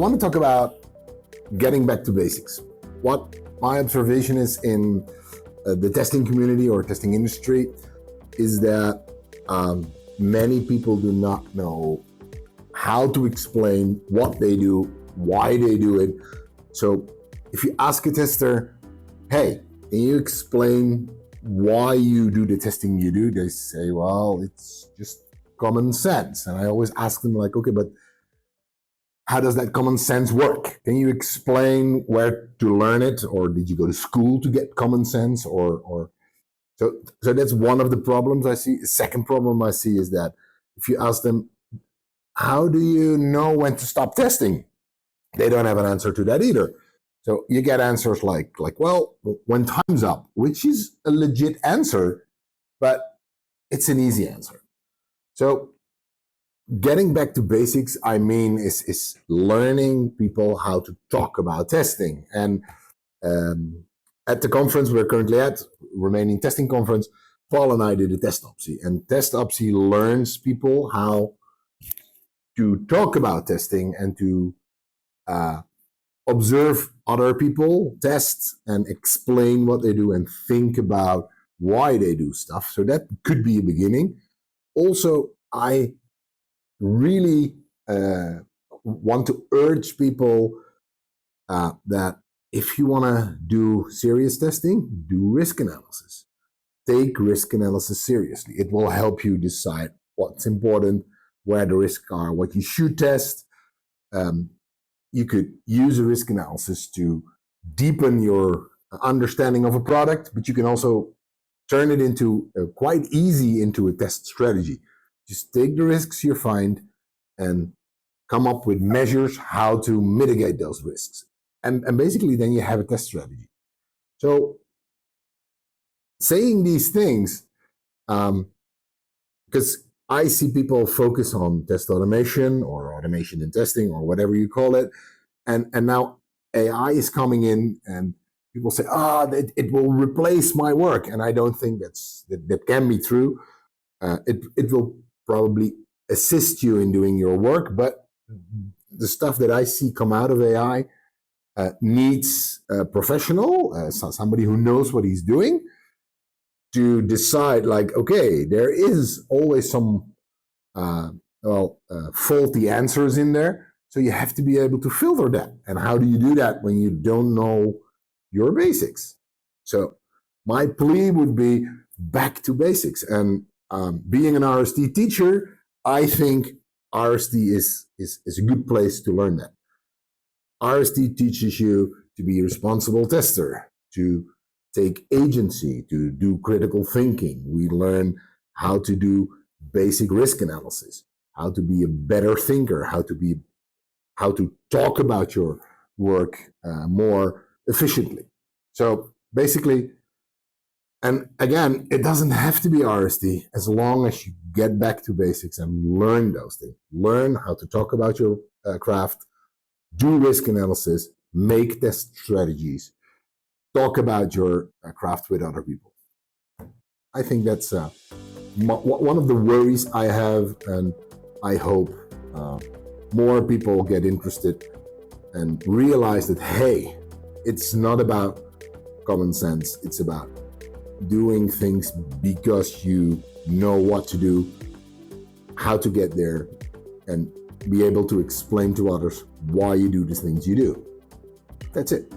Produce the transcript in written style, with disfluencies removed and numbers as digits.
want to talk about getting back to basics. What my observation is in the testing community or testing industry is that many people do not know how to explain what they do, why they do it. So if you ask a tester, hey, can you explain why you do the testing you do? They say, well, it's just common sense. And I always ask them like, okay, but how does that common sense work? Can you explain where to learn it? Or did you go to school to get common sense? So that's one of the problems I see. The second problem I see is that if you ask them, how do you know when to stop testing? They don't have an answer to that either. So you get answers like, well, when time's up, which is a legit answer, but it's an easy answer. So getting back to basics, I mean, is learning people how to talk about testing. And at the conference we're currently at, Remaining Testing Conference, Paul and I did a testopsy. And testopsy learns people how to talk about testing and to observe other people test and explain what they do and think about why they do stuff. So that could be a beginning. Also, I really want to urge people that if you want to do serious testing, do risk analysis. Take risk analysis seriously. It will help you decide what's important, where the risks are, what you should test. You could use a risk analysis to deepen your understanding of a product, but you can also turn it into quite easy into a test strategy. Just take the risks you find and come up with measures how to mitigate those risks. And basically then you have a test strategy. So saying these things, because I see people focus on test automation or automation in testing or whatever you call it. And now AI is coming in and people say, it will replace my work. And I don't think that can be true. It will probably assist you in doing your work, but the stuff that I see come out of AI needs a professional, somebody who knows what he's doing, to decide like, okay, there is always some faulty answers in there. So you have to be able to filter that. And how do you do that when you don't know your basics? So my plea would be back to basics. And being an RST teacher, I think RST is a good place to learn that. RST teaches you to be a responsible tester, to take agency, to do critical thinking. We learn how to do basic risk analysis, how to be a better thinker, how to talk about your work more efficiently. So basically, and again, it doesn't have to be RST as long as you get back to basics and learn those things. Learn how to talk about your craft, do risk analysis, make test strategies, talk about your craft with other people. I think that's one of the worries I have, and I hope more people get interested and realize that, hey, it's not about common sense, it's about doing things because you know what to do, how to get there, and be able to explain to others why you do the things you do. That's it.